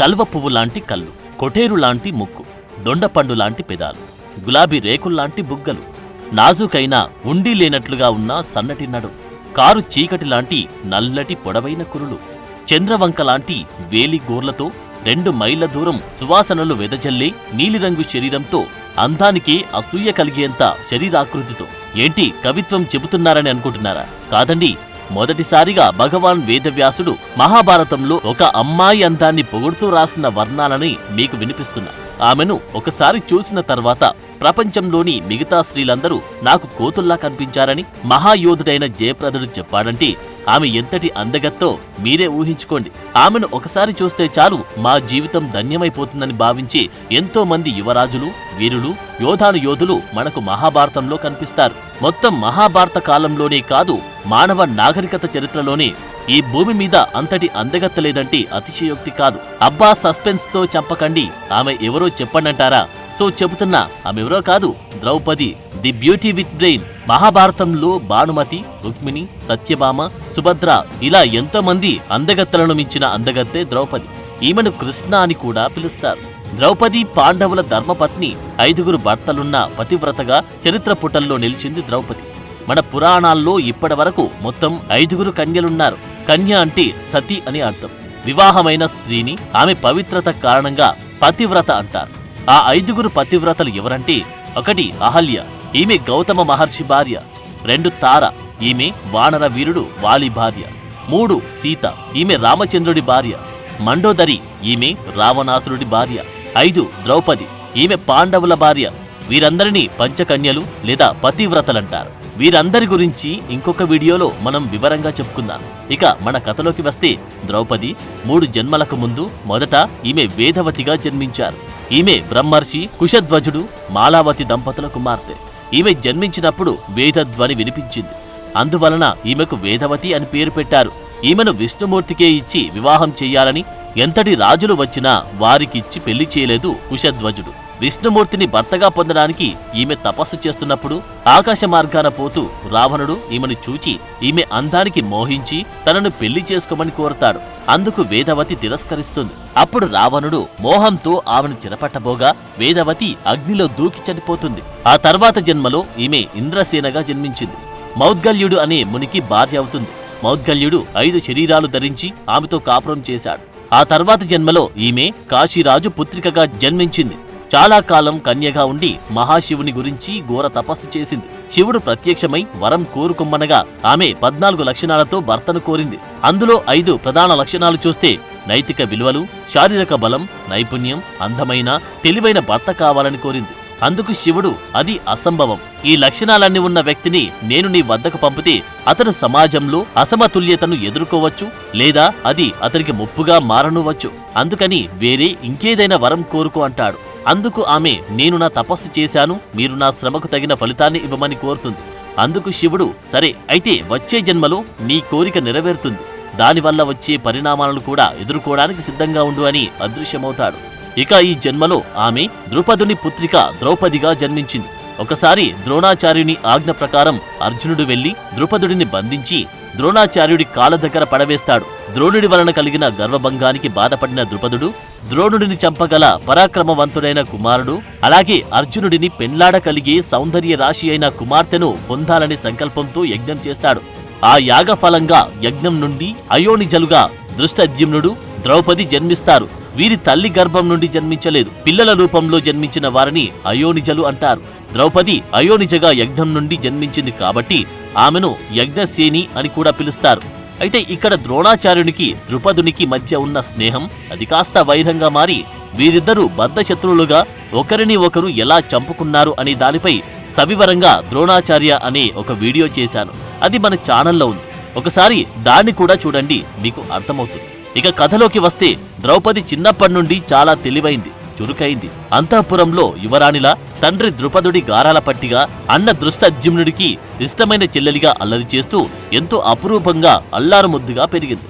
కల్వ పువ్వు లాంటి కళ్ళు, కొటేరు లాంటి ముక్కు, దొండపండు లాంటి పెదాలు, గులాబీ రేకుల్లాంటి బుగ్గలు, నాజుకైన ఉండి లేనట్లుగా ఉన్న సన్నటి నడు, కారు చీకటి లాంటి నల్లటి పొడవైన కురులు, చంద్రవంక లాంటి వేలి గోర్లతో 2 మైళ్ళ దూరం సువాసనలు వెదజల్లే నీలిరంగు శరీరంతో, అందానికే అసూయ కలిగేంత శరీరాకృతితో. ఏంటి కవిత్వం చెబుతున్నారని అనుకుంటున్నారా? కాదండి, మొదటిసారిగా భగవాన్ వేదవ్యాసుడు మహాభారతంలో ఒక అమ్మాయి అందాన్ని పొగుడుతూ రాసిన వర్ణాలని మీకు వినిపిస్తున్నా. ఆమెను ఒకసారి చూసిన తర్వాత ప్రపంచంలోని మిగతా స్త్రీలందరూ నాకు కోతుల్లా కనిపించారని మహాయోధుడైన జయప్రదుడు చెప్పాడంటే ఆమె ఎంతటి అందగత్తో మీరే ఊహించుకోండి. ఆమెను ఒకసారి చూస్తే చాలు మా జీవితం ధన్యమైపోతుందని భావించి ఎంతో మంది యువరాజులు, వీరులు, యోధులు మనకు మహాభారతంలో కనిపిస్తారు. మొత్తం మహాభారత కాలంలోనే కాదు, మానవ నాగరికత చరిత్రలోనే ఈ భూమి మీద అంతటి అందగత్త లేదంటే అతిశయోక్తి కాదు. అబ్బా, సస్పెన్స్ తో చంపకండి, ఆమె ఎవరో చెప్పండంటారా? సో చెబుతున్నా, ఆమెవరో కాదు, Draupadi, the beauty with brain. మహాభారతంలో భానుమతి, రుక్మిణి, సత్యభామ, సుభద్ర ఇలా ఎంతో మంది అందగత్తలను మించిన అందగత్తే ద్రౌపది. ఈమెను కృష్ణ అని కూడా పిలుస్తారు. ద్రౌపది పాండవుల ధర్మపత్ని. 5 భర్తలున్న పతివ్రతగా చరిత్ర పుటల్లో నిలిచింది ద్రౌపది. మన పురాణాల్లో ఇప్పటి వరకు మొత్తం 5 కన్యలున్నారు. కన్య అంటే సతి అని అర్థం. వివాహమైన స్త్రీని ఆమె పవిత్రత కారణంగా పతివ్రత అంటారు. ఆ 5 పతివ్రతలు ఎవరంటే, 1 అహల్య, ఈమె గౌతమ మహర్షి భార్య. 2 తార, ఈమె వానర వీరుడు వాలి భార్య. 3 సీత, ఈమె రామచంద్రుడి భార్య. మండోదరి, ఈమె రావణాసురుడి భార్య. 5 ద్రౌపది, ఈమె పాండవుల భార్య. వీరందరినీ పంచకన్యలు లేదా పతివ్రతలంటారు. వీరందరి గురించి ఇంకొక వీడియోలో మనం వివరంగా చెప్పుకుందాం. ఇక మన కథలోకి వస్తే, ద్రౌపది 3 జన్మలకు ముందు మొదట ఈమె వేదవతిగా జన్మించారు. ఈమె బ్రహ్మర్షి కుశధ్వజుడు మాలావతి దంపతుల కుమార్తె. ఈమె జన్మించినప్పుడు వేదధ్వని వినిపించింది. అందువలన ఈమెకు వేదవతి అని పేరు పెట్టారు. ఈమెను విష్ణుమూర్తికే ఇచ్చి వివాహం చెయ్యాలని ఎంతటి రాజులు వచ్చినా వారికిచ్చి పెళ్లి చేయలేదు కుశధ్వజుడు. విష్ణుమూర్తిని భర్తగా పొందడానికి ఈమె తపస్సు చేస్తున్నప్పుడు ఆకాశ మార్గాన పోతూ రావణుడు ఈమెను చూచి ఈమె అందానికి మోహించి తనను పెళ్లి చేసుకోమని కోరతాడు. అందుకు వేదవతి తిరస్కరిస్తుంది. అప్పుడు రావణుడు మోహంతో ఆమెను చెరపట్టబోగా వేదవతి అగ్నిలో దూకి చనిపోతుంది. ఆ తర్వాత జన్మలో ఈమె ఇంద్రసేనగా జన్మించింది. మౌద్గల్యుడు అనే మునికి భార్య అవుతుంది. మౌద్గల్యుడు 5 శరీరాలు ధరించి ఆమెతో కాపురం చేశాడు. ఆ తర్వాత జన్మలో ఈమె కాశీరాజు పుత్రికగా జన్మించింది. చాలా కాలం కన్యగా ఉండి మహాశివుని గురించి ఘోర తపస్సు చేసింది. శివుడు ప్రత్యక్షమై వరం కోరుకొమ్మనగా ఆమె 14 లక్షణాలతో భర్తను కోరింది. అందులో 5 ప్రధాన లక్షణాలు చూస్తే, నైతిక విలువలు, శారీరక బలం, నైపుణ్యం, అందమైన తెలివైన భర్త కావాలని కోరింది. అందుకు శివుడు, అది అసంభవం. ఈ లక్షణాలన్నీ ఉన్న వ్యక్తిని నేను నీ వద్దకు పంపితే అతను సమాజంలో అసమతుల్యతను ఎదుర్కోవచ్చు, లేదా అది అతనికి ముప్పుగా మారనువచ్చు. అందుకని వేరే ఇంకేదైనా వరం కోరుకో అంటాడు. అందుకు ఆమె, నేను నా తపస్సు చేశాను, మీరు నా శ్రమకు తగిన ఫలితాన్ని ఇవ్వమని కోరుతుంది. అందుకు శివుడు, సరే అయితే వచ్చే జన్మలో నీ కోరిక నెరవేరుతుంది, దానివల్ల వచ్చే పరిణామాలను కూడా ఎదుర్కోవడానికి సిద్ధంగా ఉండు అని అదృశ్యమవుతాడు. ఇక ఈ జన్మలో ఆమె ద్రుపదుని పుత్రిక ద్రౌపదిగా జన్మించింది. ఒకసారి ద్రోణాచార్యుని ఆజ్ఞ ప్రకారం అర్జునుడు వెళ్లి ద్రుపదుడిని బంధించి ద్రోణాచార్యుడి కాళ్ళ దగ్గర పడవేస్తాడు. ద్రోణుడి వలన కలిగిన గర్వభంగానికి బాధపడిన ద్రుపదుడు ద్రోణుడిని చంపగల పరాక్రమవంతుడైన కుమారుడు, అలాగే అర్జునుడిని పెండ్లాడగలిగే సౌందర్య రాశి అయిన కుమార్తెను పొందాలనే సంకల్పంతో యజ్ఞం చేస్తాడు. ఆ యాగఫలంగా యజ్ఞం నుండి అయోనిజలుగా దృష్టద్యుమ్నుడు, ద్రౌపది జన్మిస్తారు. వీరి తల్లి గర్భం నుండి జన్మించలేదు. పిల్లల రూపంలో జన్మించిన వారిని అయోనిజలు అంటారు. ద్రౌపది అయోనిజగా యజ్ఞం నుండి జన్మించింది కాబట్టి ఆమెను యజ్ఞసేని అని కూడా పిలుస్తారు. అయితే ఇక్కడ ద్రోణాచార్యునికి ద్రుపదునికి మధ్య ఉన్న స్నేహం అది కాస్త వైరంగా మారి వీరిద్దరూ బద్ధశత్రువులుగా ఒకరిని ఒకరు ఎలా చంపుకున్నారు అనే దానిపై సవివరంగా ద్రోణాచార్య అనే ఒక వీడియో చేశాను. అది మన ఛానల్లో ఉంది. ఒకసారి దాన్ని కూడా చూడండి, మీకు అర్థమవుతుంది. ఇక కథలోకి వస్తే, ద్రౌపది చిన్నప్పటి నుండి చాలా తెలివైంది, చురుకైంది. అంతఃపురంలో యువరాణిలా తండ్రి ద్రుపదుడి గారాల పట్టిగా, అన్న దృష్టద్యుమ్నుడికి ఇష్టమైన చెల్లెలిగా అల్లరి చేస్తూ ఎంతో అపురూపంగా అల్లారుముద్దుగా పెరిగింది.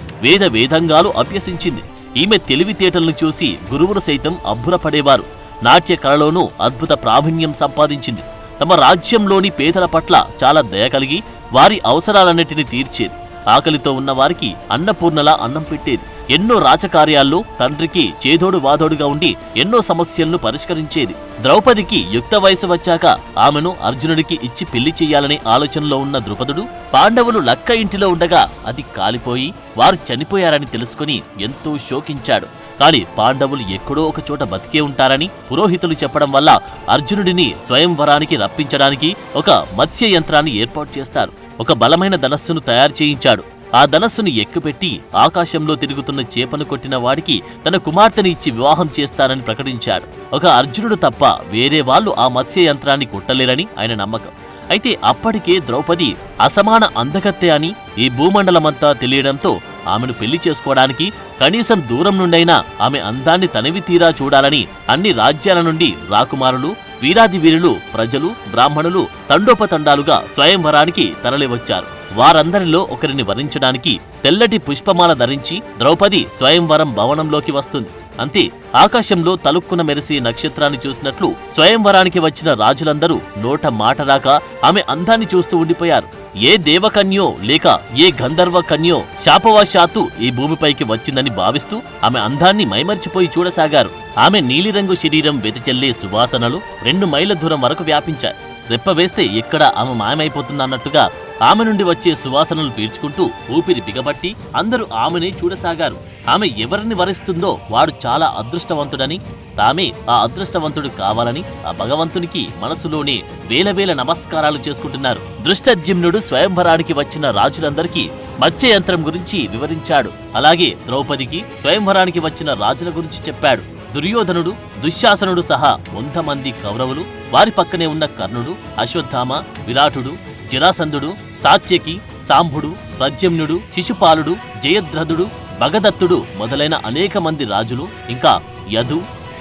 వేదంగాలు అభ్యసించింది. ఈమె తెలివితేటలను చూసి గురువులు సైతం అబ్బురపడేవారు. నాట్య కళలోనూ అద్భుత ప్రావీణ్యం సంపాదించింది. తమ రాజ్యంలోని పేదల పట్ల చాలా దయ కలిగి వారి అవసరాలన్నిటిని తీర్చేది. ఆకలితో ఉన్న వారికి అన్నపూర్ణలా అన్నం పెట్టేది. ఎన్నో రాజకార్యాల్లో తండ్రికి చేదోడు వాదోడుగా ఉండి ఎన్నో సమస్యలను పరిష్కరించేది. ద్రౌపదికి యుక్త వయసు వచ్చాక ఆమెను అర్జునుడికి ఇచ్చి పెళ్లి చెయ్యాలనే ఆలోచనలో ఉన్న ద్రుపదుడు పాండవులు లక్క ఇంటిలో ఉండగా అది కాలిపోయి వారు చనిపోయారని తెలుసుకుని ఎంతో శోకించాడు. కాని పాండవులు ఎక్కడో ఒక చోట బతికే ఉంటారని పురోహితులు చెప్పడం వల్ల అర్జునుడిని స్వయంవరానికి రప్పించడానికి ఒక మత్స్య యంత్రాన్ని ఏర్పాటు చేస్తారు. ఒక బలమైన ధనస్సును తయారు చేయించాడు. ఆ ధనస్సును ఎక్కుపెట్టి ఆకాశంలో తిరుగుతున్న చేపను కొట్టిన వాడికి తన కుమార్తెని ఇచ్చి వివాహం చేస్తానని ప్రకటించాడు. ఒక అర్జునుడు తప్ప వేరే వాళ్ళు ఆ మత్స్య యంత్రాన్ని కొట్టలేరని ఆయన నమ్మకం. అయితే అప్పటికే ద్రౌపది అసమాన అందగత్తె అని ఈ భూమండలమంతా తెలియడంతో ఆమెను పెళ్లి చేసుకోవడానికి కనీసం దూరం నుండైనా ఆమె అందాన్ని తనివి తీరా చూడాలని అన్ని రాజ్యాల నుండి రాకుమారులు, వీరాది వీరులు, ప్రజలు, బ్రాహ్మణులు తండోపతండాలుగా స్వయంవరానికి తరలివచ్చారు. వారందరిలో ఒకరిని వరించడానికి తెల్లటి పుష్పమాల ధరించి ద్రౌపది స్వయంవరం భవనంలోకి వస్తుంది. అంతే, ఆకాశంలో తలుక్కున మెరిసే నక్షత్రాన్ని చూసినట్లు స్వయంవరానికి వచ్చిన రాజులందరూ నోట మాట రాక ఆమె అందాన్ని చూస్తూ ఉండిపోయారు. ఏ దేవకన్యో లేక ఏ గంధర్వ కన్యో శాపవశాత్తు ఈ భూమిపైకి వచ్చిందని భావిస్తూ ఆమె అందాన్ని మైమర్చిపోయి చూడసాగారు. ఆమె నీలిరంగు శరీరం వెదజల్లే సువాసనలు 2 మైళ్ళ దూరం వరకు వ్యాపించాయి. రెప్పవేస్తే ఎక్కడ ఆమె మాయమైపోతుందన్నట్టుగా ఆమె నుండి వచ్చే సువాసనలు పీల్చుకుంటూ ఊపిరి బిగబట్టి అందరూ ఆమెనే చూడసాగారు. ఆమె ఎవరిని వరిస్తుందో వాడు చాలా అదృష్టవంతుడని, తామే ఆ అదృష్టవంతుడు కావాలని ఆ భగవంతునికి మనసులోనే వేల నమస్కారాలు చేసుకుంటున్నారు. దృష్టద్యుమ్నుడు స్వయంవరానికి వచ్చిన రాజులందరికీ మత్స్య యంత్రం గురించి వివరించాడు. అలాగే ద్రౌపదికి స్వయంవరానికి వచ్చిన రాజుల గురించి చెప్పాడు. దుర్యోధనుడు, దుశ్శాసనుడు సహా 100 మంది కౌరవులు, వారి పక్కనే ఉన్న కర్ణుడు, అశ్వత్థామ, విరాటుడు, జరాసంధుడు, సాత్యకి, సాంబుడు, ప్రద్యుమ్నుడు, శిశుపాలుడు, జయద్రథుడు, భగదత్తుడు మొదలైన అనేక మంది రాజులు, ఇంకా యదు,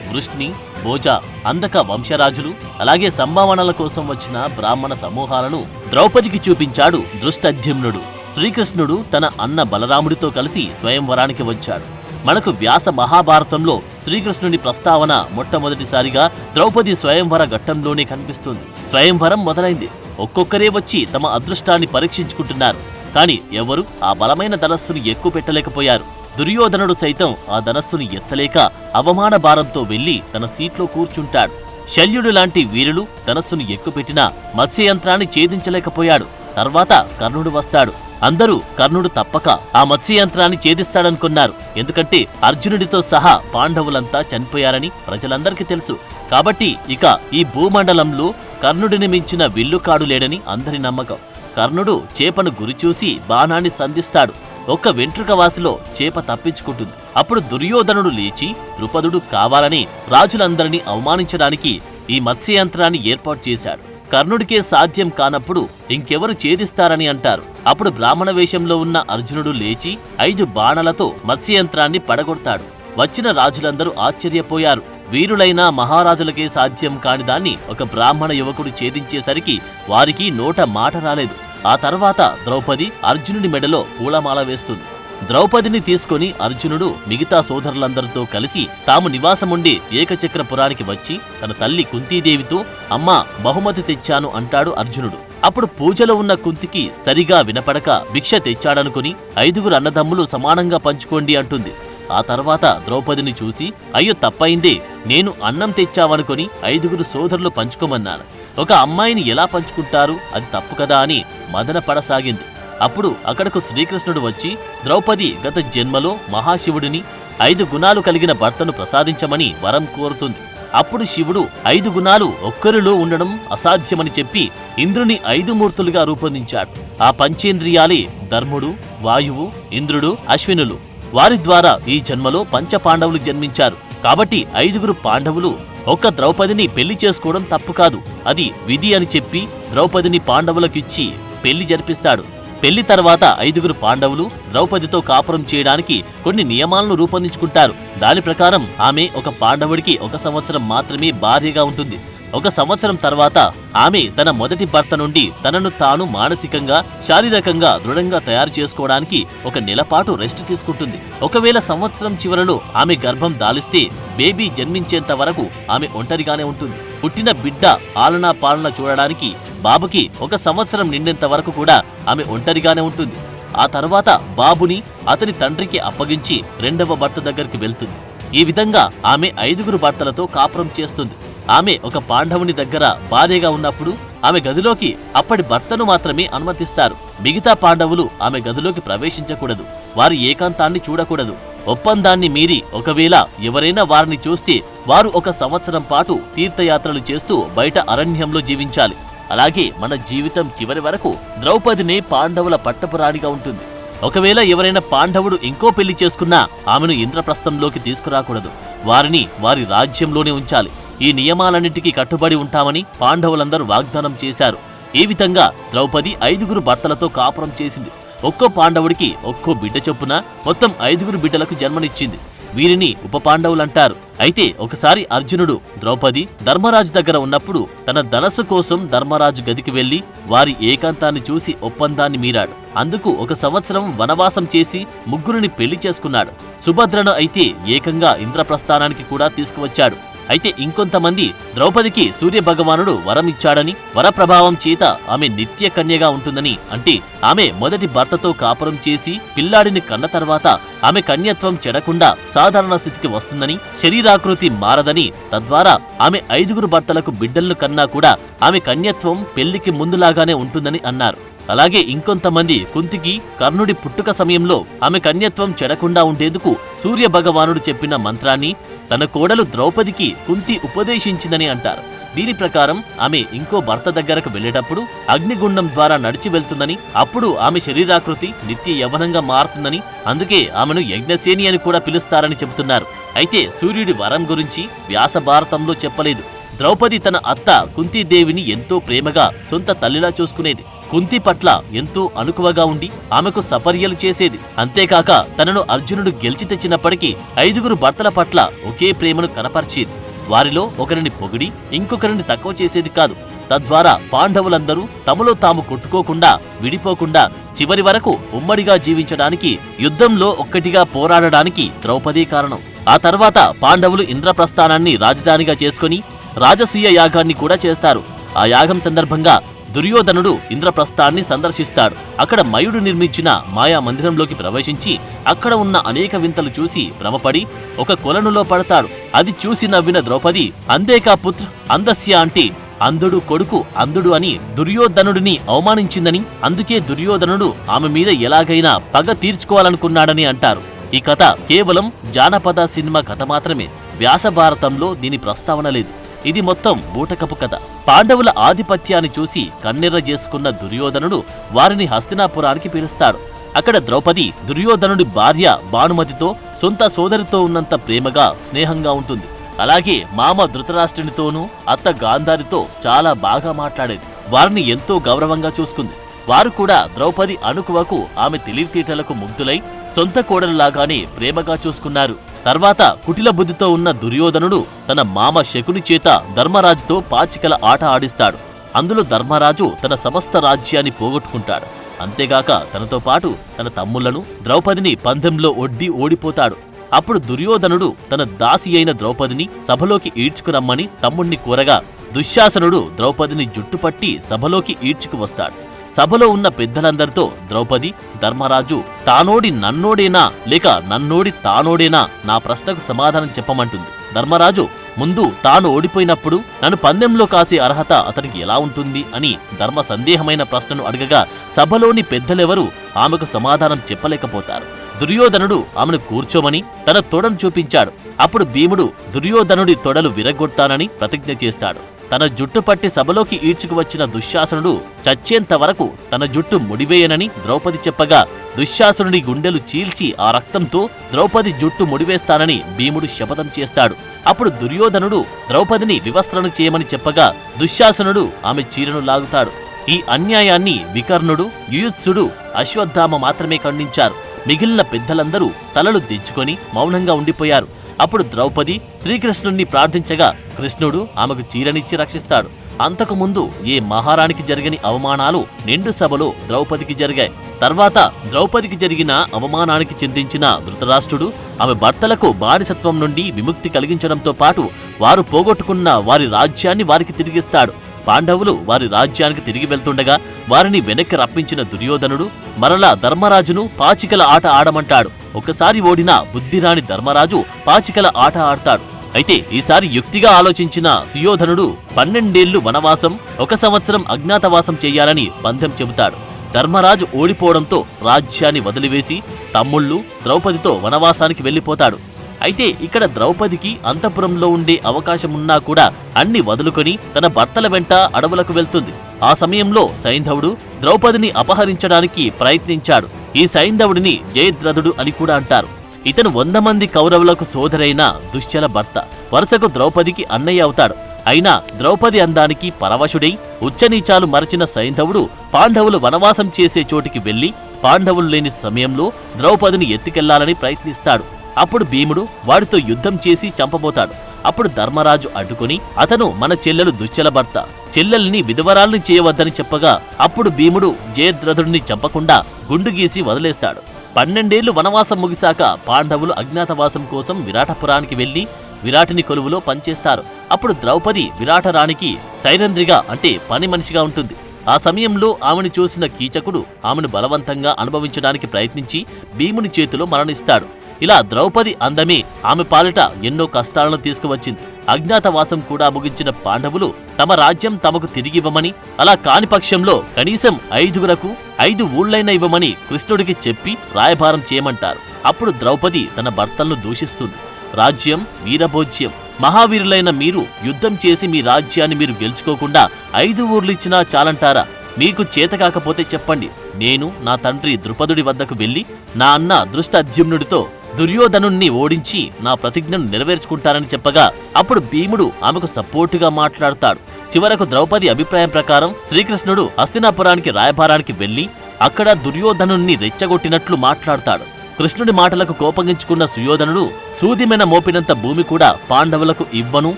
వృష్ణి, భోజ, అందక వంశరాజులు, అలాగే సంభావనల కోసం వచ్చిన బ్రాహ్మణ సమూహాలను ద్రౌపదికి చూపించాడు దృష్టద్యుమ్నుడు. శ్రీకృష్ణుడు తన అన్న బలరాముడితో కలిసి స్వయంవరానికి వచ్చాడు. మనకు వ్యాస మహాభారతంలో శ్రీకృష్ణుని ప్రస్తావన మొట్టమొదటిసారిగా ద్రౌపది స్వయంవర ఘట్టంలోనే కనిపిస్తుంది. స్వయంవరం మొదలైంది. ఒక్కొక్కరే వచ్చి తమ అదృష్టాన్ని పరీక్షించుకుంటున్నారు. కాని ఎవరు ఆ బలమైన ధనస్సును ఎక్కువ పెట్టలేకపోయారు. దుర్యోధనుడు సైతం ఆ ధనస్సును ఎత్తలేక అవమాన భారంతో వెళ్లి తన సీట్లో కూర్చుంటాడు. శల్యుడు లాంటి వీరులు ధనస్సును ఎక్కుపెట్టినా మత్స్యయంత్రాన్ని ఛేదించలేకపోయాడు. తర్వాత కర్ణుడు వస్తాడు. అందరూ కర్ణుడు తప్పక ఆ మత్స్యయంత్రాన్ని ఛేదిస్తాడనుకున్నారు. ఎందుకంటే అర్జునుడితో సహా పాండవులంతా చనిపోయారని ప్రజలందరికీ తెలుసు. కాబట్టి ఇక ఈ భూమండలంలో కర్ణుడిని మించిన విల్లుకాడు లేడని అందరి నమ్మకం. కర్ణుడు చేపను గురిచూసి బాణాన్ని సంధిస్తాడు. ఒక్క వెంట్రుక వాసిలో చేప తప్పించుకుంటుంది. అప్పుడు దుర్యోధనుడు లేచి ద్రుపదుడు కావాలని రాజులందరినీ అవమానించడానికి ఈ మత్స్యయంత్రాన్ని ఏర్పాటు చేశాడు. కర్ణుడికే సాధ్యం కానప్పుడు ఇంకెవరు ఛేదిస్తారని అంటారు. అప్పుడు బ్రాహ్మణ వేషంలో ఉన్న అర్జునుడు లేచి 5 బాణలతో మత్స్యయంత్రాన్ని పడగొడతాడు. వచ్చిన రాజులందరూ ఆశ్చర్యపోయారు. వీరులైన మహారాజులకే సాధ్యం కాని దాన్ని ఒక బ్రాహ్మణ యువకుడు ఛేదించేసరికి వారికి నోట మాట రాలేదు. ఆ తర్వాత ద్రౌపది అర్జునుడి మెడలో పూలమాల వేస్తుంది. ద్రౌపదిని తీసుకుని అర్జునుడు మిగతా సోదరులందరితో కలిసి తాము నివాసముండి ఏకచక్రపురానికి వచ్చి తన తల్లి కుంతీదేవితో అమ్మా బహుమతి తెచ్చాను అంటాడు అర్జునుడు. అప్పుడు పూజలో ఉన్న కుంతికి సరిగా వినపడక భిక్ష తెచ్చాడనుకుని 5 అన్నదమ్ములు సమానంగా పంచుకోండి అంటుంది. ఆ తర్వాత ద్రౌపదిని చూసి అయ్యో తప్పైందే, నేను అన్నం తెచ్చావనుకుని 5 సోదరులు పంచుకోమన్నాను. ఒక అమ్మాయిని ఎలా పంచుకుంటారు, అది తప్పు కదా అని మదన పడసాగింది. అప్పుడు అక్కడకు శ్రీకృష్ణుడు వచ్చి ద్రౌపది గత జన్మలో మహాశివుడిని 5 గుణాలు కలిగిన భర్తను ప్రసాదించమని వరం కోరుతుంది. అప్పుడు శివుడు 5 గుణాలు ఒక్కరిలో ఉండడం అసాధ్యమని చెప్పి ఇంద్రుని 5 మూర్తులుగా రూపొందించాడు. ఆ పంచేంద్రియాలే ధర్ముడు, వాయువు, ఇంద్రుడు, అశ్వినులు. వారి ద్వారా ఈ జన్మలో పంచపాండవులు జన్మించారు. కాబట్టి 5 పాండవులు ఒక్క ద్రౌపదిని పెళ్లి చేసుకోవడం తప్పు కాదు, అది విధి అని చెప్పి ద్రౌపదిని పాండవులకిచ్చి పెళ్లి జరిపిస్తాడు. పెళ్లి తర్వాత 5 పాండవులు ద్రౌపదితో కాపురం చేయడానికి కొన్ని నియమాలను రూపొందించుకుంటారు. దాని ప్రకారం ఆమె ఒక పాండవుడికి 1 సంవత్సరం మాత్రమే భార్యగా ఉంటుంది. 1 సంవత్సరం తర్వాత ఆమె తన మొదటి భర్త నుండి తనను తాను మానసికంగా, శారీరకంగా దృఢంగా తయారు చేసుకోవడానికి 1 నెల పాటు రెస్ట్ తీసుకుంటుంది. ఒకవేళ సంవత్సరం చివరలో ఆమె గర్భం దాలిస్తే బేబీ జన్మించేంత వరకు ఆమె ఒంటరిగానే ఉంటుంది. పుట్టిన బిడ్డ ఆలనా పాలన చూడడానికి బాబుకి 1 సంవత్సరం నిండేంత వరకు కూడా ఆమె ఒంటరిగానే ఉంటుంది. ఆ తర్వాత బాబుని అతని తండ్రికి అప్పగించి రెండవ భర్త దగ్గరికి వెళ్తుంది. ఈ విధంగా ఆమె 5 భర్తలతో కాపురం చేస్తుంది. ఆమె ఒక పాండవుని దగ్గర భార్యగా ఉన్నప్పుడు ఆమె గదిలోకి అప్పటి భర్తను మాత్రమే అనుమతిస్తారు. మిగతా పాండవులు ఆమె గదిలోకి ప్రవేశించకూడదు. వారి ఏకాంతాన్ని చూడకూడదు. ఒప్పందాన్ని మీరి ఒకవేళ ఎవరైనా వారిని చూస్తే వారు 1 సంవత్సరం పాటు తీర్థయాత్రలు చేస్తూ బయట అరణ్యంలో జీవించాలి. అలాగే మన జీవితం చివరి వరకు ద్రౌపదినే పాండవుల పట్టపురాణిగా ఉంటుంది. ఒకవేళ ఎవరైనా పాండవుడు ఇంకో పెళ్లి చేసుకున్నా ఆమెను ఇంద్రప్రస్థంలోకి తీసుకురాకూడదు. వారిని వారి రాజ్యంలోనే ఉంచాలి. ఈ నియమాలన్నింటికీ కట్టుబడి ఉంటామని పాండవులందరూ వాగ్దానం చేశారు. ఈ విధంగా ద్రౌపది 5 భర్తలతో కాపురం చేసింది. ఒక్కో పాండవుడికి ఒక్కో బిడ్డ చొప్పున మొత్తం 5 బిడ్డలకు జన్మనిచ్చింది. వీరిని ఉప పాండవులంటారు. అయితే ఒకసారి అర్జునుడు ద్రౌపది ధర్మరాజు దగ్గర ఉన్నప్పుడు తన ధనస్సు కోసం ధర్మరాజు గదికి వెళ్లి వారి ఏకాంతాన్ని చూసి ఒప్పందాన్ని మీరాడు. అందుకు 1 సంవత్సరం వనవాసం చేసి 3 పెళ్లి చేసుకున్నాడు. సుభద్రను అయితే ఏకంగా ఇంద్రప్రస్థానానికి కూడా తీసుకువచ్చాడు. అయితే ఇంకొంతమంది ద్రౌపదికి సూర్య భగవానుడు వరం ఇచ్చాడని, వరప్రభావం చేత ఆమె నిత్య కన్యగా ఉంటుందని, అంటే ఆమె మొదటి భర్తతో కాపురం చేసి పిల్లాడిని కన్న తర్వాత ఆమె కన్యత్వం చెడకుండా సాధారణ స్థితికి వస్తుందని, శరీరాకృతి మారదని, తద్వారా ఆమె 5 భర్తలకు బిడ్డలను కన్నా కూడా ఆమె కన్యత్వం పెళ్లికి ముందులాగానే ఉంటుందని అన్నారు. అలాగే ఇంకొంతమంది కుంతికి కర్ణుడి పుట్టుక సమయంలో ఆమె కన్యత్వం చెడకుండా ఉండేందుకు సూర్య భగవానుడు చెప్పిన మంత్రాన్ని తన కోడలు ద్రౌపదికి కుంతి ఉపదేశించిందని అంటారు. దీని ప్రకారం ఆమె ఇంకో భర్త దగ్గరకు వెళ్లేటప్పుడు అగ్నిగుండం ద్వారా నడిచి వెళ్తుందని, అప్పుడు ఆమె శరీరాకృతి నిత్య యవ్వనంగా మారుతుందని, అందుకే ఆమెను యజ్ఞసేని అని కూడా పిలుస్తారని చెబుతున్నారు. అయితే సూర్యుడి వరం గురించి వ్యాస భారతంలో చెప్పలేదు. ద్రౌపది తన అత్త కుంతీదేవిని ఎంతో ప్రేమగా సొంత తల్లిలా చూసుకునేది. కుంతి పట్ల ఎంతో అనుకువగా ఉండి ఆమెకు సపర్యలు చేసేది. అంతేకాక తనను అర్జునుడు గెలిచి తెచ్చినప్పటికీ 5 భర్తల పట్ల ఒకే ప్రేమను కనపరిచేది. వారిలో ఒకరిని పొగిడి ఇంకొకరిని తక్కువ చేసేది కాదు. తద్వారా పాండవులందరూ తమలో తాము కొట్టుకోకుండా, విడిపోకుండా చివరి వరకు ఉమ్మడిగా జీవించడానికి, యుద్ధంలో ఒక్కటిగా పోరాడడానికి ద్రౌపదే కారణం. ఆ తర్వాత పాండవులు ఇంద్రప్రస్థానాన్ని రాజధానిగా చేసుకుని రాజసూయ యాగాన్ని కూడా చేస్తారు. ఆ యాగం సందర్భంగా దుర్యోధనుడు ఇంద్రప్రస్థాన్ని సందర్శిస్తాడు. అక్కడ మయుడు నిర్మించిన మాయా మందిరంలోకి ప్రవేశించి అక్కడ ఉన్న అనేక వింతలు చూసి భ్రమపడి ఒక కొలనులో పడతాడు. అది చూసి నవ్విన ద్రౌపది అందేకా పుత్ర అందస్య అంటే అంధుడు కొడుకు అంధుడు అని దుర్యోధనుడిని అవమానించిందని, అందుకే దుర్యోధనుడు ఆమె మీద ఎలాగైనా పగ తీర్చుకోవాలనుకున్నాడని అంటారు. ఈ కథ కేవలం జానపద సినిమా కథ మాత్రమే. వ్యాస భారతంలో దీని ప్రస్తావన లేదు. ఇది మొత్తం బూటకపు కథ. పాండవుల ఆధిపత్యాన్ని చూసి కన్నెర్ర చేసుకున్న దుర్యోధనుడు వారిని హస్తినాపురానికి పిలుస్తాడు. అక్కడ ద్రౌపది దుర్యోధనుడి భార్య భానుమతితో సొంత సోదరితో ఉన్నంత ప్రేమగా, స్నేహంగా ఉంటుంది. అలాగే మామ ధృతరాష్ట్రునితోనూ అత్త గాంధారితో చాలా బాగా మాట్లాడేది. వారిని ఎంతో గౌరవంగా చూసుకుంది. వారు కూడా ద్రౌపది అణుకువకు, ఆమె తెలివితేటలకు ముగ్ధులై సొంత కోడలులాగానే ప్రేమగా చూసుకున్నారు. తర్వాత కుటిల బుద్ధితో ఉన్న దుర్యోధనుడు తన మామ శకుని చేత ధర్మరాజుతో పాచికల ఆట ఆడిస్తాడు. అందులో ధర్మరాజు తన సమస్త రాజ్యాన్ని పోగొట్టుకుంటాడు. అంతేగాక తనతో పాటు తన తమ్ముళ్లను, ద్రౌపదిని పందెంలో ఒడ్డి ఓడిపోతాడు. అప్పుడు దుర్యోధనుడు తన దాసి అయిన ద్రౌపదిని సభలోకి ఈడ్చుకురమ్మని తమ్ముణ్ణి కోరగా దుశ్శాసనుడు ద్రౌపదిని జుట్టుపట్టి సభలోకి ఈడ్చుకు వస్తాడు. సభలో ఉన్న పెద్దలందరితో ద్రౌపది ధర్మరాజు తానోడి నన్నోడేనా లేక నన్నోడి తానోడేనా నా ప్రశ్నకు సమాధానం చెప్పమంటుంది. ధర్మరాజు ముందు తాను ఓడిపోయినప్పుడు నన్ను పందెంలో కాసే అర్హత అతనికి ఎలా ఉంటుంది అని ధర్మ సందేహమైన ప్రశ్నను అడగగా సభలోని పెద్దలెవరూ ఆమెకు సమాధానం చెప్పలేకపోతారు. దుర్యోధనుడు ఆమెను కూర్చోమని తన తొడను చూపించాడు. అప్పుడు భీముడు దుర్యోధనుడి తొడలు విరగొడతానని ప్రతిజ్ఞ చేస్తాడు. తన జుట్టు పట్టి సభలోకి ఈడ్చుకు వచ్చిన దుశ్శాసనుడు చచ్చేంత వరకు తన జుట్టు ముడివేయనని ద్రౌపది చెప్పగా దుశ్శాసనుడి గుండెలు చీల్చి ఆ రక్తంతో ద్రౌపది జుట్టు ముడివేస్తానని భీముడు శపథం చేస్తాడు. అప్పుడు దుర్యోధనుడు ద్రౌపదిని వివస్త్రను చేయమని చెప్పగా దుశ్శాసనుడు ఆమె చీరను లాగుతాడు. ఈ అన్యాయాన్ని వికర్ణుడు, యుయుత్సుడు, అశ్వత్థామ మాత్రమే ఖండించారు. మిగిలిన పెద్దలందరూ తలలు దించుకొని మౌనంగా ఉండిపోయారు. అప్పుడు ద్రౌపది శ్రీకృష్ణుణ్ణి ప్రార్థించగా కృష్ణుడు ఆమెకు చీరనిచ్చి రక్షిస్తాడు. అంతకుముందు ఏ మహారాణికి జరగని అవమానాలు నిండు సభలో ద్రౌపదికి జరిగాయి. తర్వాత ద్రౌపదికి జరిగిన అవమానానికి చింతించిన ధృతరాష్ట్రుడు ఆమె భర్తలకు బానిసత్వం నుండి విముక్తి కలిగించడంతో పాటు వారు పోగొట్టుకున్న వారి రాజ్యాన్ని వారికి తిరిగిస్తాడు. పాండవులు వారి రాజ్యానికి తిరిగి వెళ్తుండగా వారిని వెనక్కి రప్పించిన దుర్యోధనుడు మరలా ధర్మరాజును పాచికల ఆట ఆడమంటాడు. ఒకసారి ఓడిన బుద్ధిరాని ధర్మరాజు పాచికల ఆట ఆడతాడు. అయితే ఈసారి యుక్తిగా ఆలోచించిన సుయోధనుడు 12 ఏళ్లు వనవాసం, 1 సంవత్సరం అజ్ఞాతవాసం చెయ్యాలని బంధం చెబుతాడు. ధర్మరాజు ఓడిపోవడంతో రాజ్యాన్ని వదిలివేసి తమ్ముళ్ళు ద్రౌపదితో వనవాసానికి వెళ్లిపోతాడు. అయితే ఇక్కడ ద్రౌపదికి అంతఃపురంలో ఉండే అవకాశమున్నా కూడా అన్ని వదులుకొని తన భర్తల వెంట అడవులకు వెళ్తుంది. ఆ సమయంలో సైంధవుడు ద్రౌపదిని అపహరించడానికి ప్రయత్నించాడు. ఈ సైంధవుడిని జయద్రథుడు అని కూడా అంటారు. ఇతను 100 మంది కౌరవులకు సోదరైన దుశ్శల భర్త. వరుసకు ద్రౌపదికి అన్నయ్య అవుతాడు. అయినా ద్రౌపది అందానికి పరవశుడై ఉచ్చనీచాలు మరచిన సైంధవుడు పాండవులు వనవాసం చేసే చోటికి వెళ్లి పాండవులు లేని సమయంలో ద్రౌపదిని ఎత్తుకెళ్లాలని ప్రయత్నిస్తాడు. అప్పుడు భీముడు వాడితో యుద్ధం చేసి చంపబోతాడు. అప్పుడు ధర్మరాజు అడ్డుకుని అతను మన చెల్లెలు దుశ్శల భర్త, చెల్లెల్ని విధవరాల్ని చేయవద్దని చెప్పగా అప్పుడు భీముడు జయద్రథుడిని చంపకుండా గుండు గీసి వదిలేస్తాడు. 12 ఏళ్లు వనవాసం ముగిశాక పాండవులు అజ్ఞాతవాసం కోసం విరాటపురానికి వెళ్లి విరాటిని కొలువులో పనిచేస్తారు. అప్పుడు ద్రౌపది విరాటరానికి సైరంధ్రిగా అంటే పని మనిషిగా ఉంటుంది. ఆ సమయంలో ఆమెను చూసిన కీచకుడు ఆమెను బలవంతంగా అనుభవించడానికి ప్రయత్నించి భీముని చేతిలో మరణిస్తాడు. ఇలా ద్రౌపది అందమే ఆమె పాలిట ఎన్నో కష్టాలను తీసుకువచ్చింది. అజ్ఞాతవాసం కూడా ముగించిన పాండవులు తమ రాజ్యం తమకు తిరిగివ్వమని, అలా కాని పక్షంలో కనీసం 5గురకు 5 ఊళ్ళైనా ఇవ్వమని కృష్ణుడికి చెప్పి రాయబారం చేయమంటారు. అప్పుడు ద్రౌపది తన భర్తలను దూషిస్తుంది. రాజ్యం వీరభోజ్యం, మహావీరులైన మీరు యుద్ధం చేసి మీ రాజ్యాన్ని మీరు గెలుచుకోకుండా 5 ఊర్లిచ్చినా చాలంటారా? మీకు చేతకాకపోతే చెప్పండి, నేను నా తండ్రి ద్రుపదుడి వద్దకు వెళ్లి నా అన్న దృష్టద్యుమ్నుడితో దుర్యోధనుణ్ణి ఓడించి నా ప్రతిజ్ఞను నెరవేర్చుకుంటారని చెప్పగా అప్పుడు భీముడు ఆమెకు సపోర్టుగా మాట్లాడతాడు. చివరకు ద్రౌపది అభిప్రాయం ప్రకారం శ్రీకృష్ణుడు హస్తినాపురానికి రాయబారానికి వెళ్లి అక్కడ దుర్యోధనుణ్ణి రెచ్చగొట్టినట్లు మాట్లాడతాడు. కృష్ణుడి మాటలకు కోపగించుకున్న సుయోధనుడు సూదిమెన మోపినంత భూమి కూడా పాండవులకు ఇవ్వను,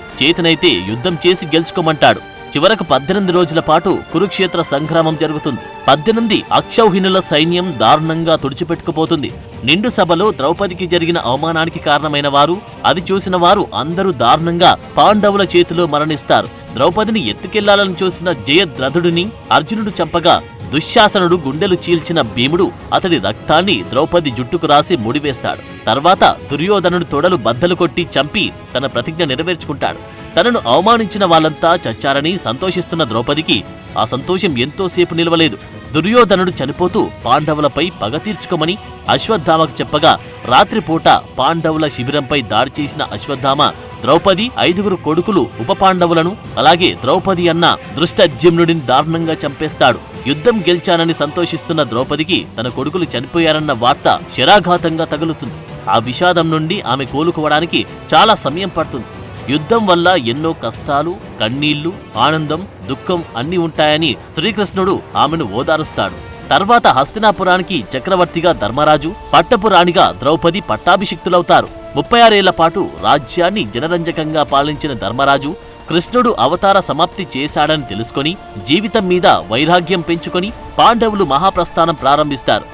చేతనైతే యుద్ధం చేసి గెలుచుకోమంటాడు. చివరకు 18 రోజుల పాటు కురుక్షేత్ర సంగ్రామం జరుగుతుంది. 18 అక్షౌహిణుల సైన్యం దారుణంగా తుడిచిపెట్టుకుపోతుంది. నిండు సభలో ద్రౌపదికి జరిగిన అవమానానికి కారణమైన వారు, అది చూసిన వారు అందరూ దారుణంగా పాండవుల చేతిలో మరణిస్తారు. ద్రౌపదిని ఎత్తుకెళ్లాలని చూసిన జయద్రథుడిని అర్జునుడు చంపగా దుశ్శాసనుడు గుండెలు చీల్చిన భీముడు అతడి రక్తాన్ని ద్రౌపది జుట్టుకు రాసి ముడివేస్తాడు. తర్వాత దుర్యోధనుడు తొడలు బద్దలు కొట్టి చంపి తన ప్రతిజ్ఞ నెరవేర్చుకుంటాడు. తనను అవమానించిన వాళ్ళంతా చచ్చారని సంతోషిస్తున్న ద్రౌపదికి ఆ సంతోషం ఎంతోసేపు నిలవలేదు. దుర్యోధనుడు చనిపోతూ పాండవులపై పగ తీర్చుకోమని అశ్వత్థామకు చెప్పగా రాత్రిపూట పాండవుల శిబిరంపై దాడి చేసిన అశ్వత్థామ ద్రౌపది 5గురు కొడుకులు ఉప పాండవులను అలాగే ద్రౌపది అన్న దృష్టద్యుమ్నుడిని దారుణంగా చంపేస్తాడు. యుద్ధం గెలిచానని సంతోషిస్తున్న ద్రౌపదికి తన కొడుకులు చనిపోయారన్న వార్త శరాఘాతంగా తగులుతుంది. ఆ విషాదం నుండి ఆమె కోలుకోవడానికి చాలా సమయం పడుతుంది. యుద్ధం వల్ల ఎన్నో కష్టాలు, కన్నీళ్లు, ఆనందం, దుఃఖం అన్నీ ఉంటాయని శ్రీకృష్ణుడు ఆమెను ఓదారుస్తాడు. తర్వాత హస్తినాపురానికి చక్రవర్తిగా ధర్మరాజు, పట్టపురాణిగా ద్రౌపది పట్టాభిషిక్తులవుతారు. 36 ఏళ్ల పాటు రాజ్యాన్ని జనరంజకంగా పాలించిన ధర్మరాజు కృష్ణుడు అవతార సమాప్తి చేశాడని తెలుసుకొని జీవితం మీద వైరాగ్యం పెంచుకొని పాండవులు మహాప్రస్థానం ప్రారంభిస్తారు.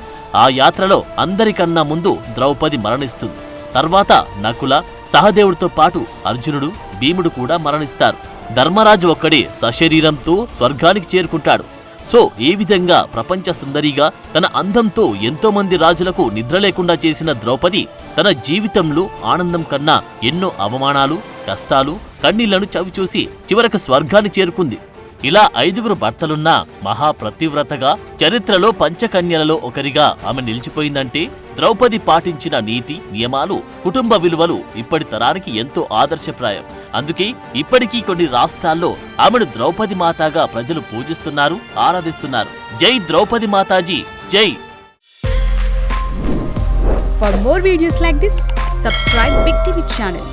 ఆ యాత్రలో అందరికన్నా ముందు ద్రౌపది మరణిస్తుంది. తర్వాత నకుల, సహదేవుడితో పాటు అర్జునుడు, భీముడు కూడా మరణిస్తారు. ధర్మరాజు ఒక్కడే సశరీరంతో స్వర్గానికి చేరుకుంటాడు. సో ఏ విధంగా ప్రపంచ సుందరిగా తన అందంతో ఎంతో మంది రాజులకు నిద్ర లేకుండా చేసిన ద్రౌపది తన జీవితంలో ఆనందం కన్నా ఎన్నో అవమానాలు, కష్టాలు, కన్నీళ్లను చవిచూసి చివరకు స్వర్గాన్ని చేరుకుంది. ఇలా 5గురు భర్తలున్న మహాప్రతివ్రతగా చరిత్రలో పంచకన్యలలో ఒకరిగా ఆమె నిలిచిపోయిందంటే ద్రౌపది పాటించిన నీతి, నియమాలు, కుటుంబ విలువలు ఇప్పటి తరానికి ఎంతో ఆదర్శప్రాయం. అందుకే ఇప్పటికీ కొన్ని రాష్ట్రాల్లో ఆమెను ద్రౌపది మాతాగా ప్రజలు పూజిస్తున్నారు, ఆరాధిస్తున్నారు. జై ద్రౌపది మాతాజీ జై. For more videos like this, subscribe Big TV channel.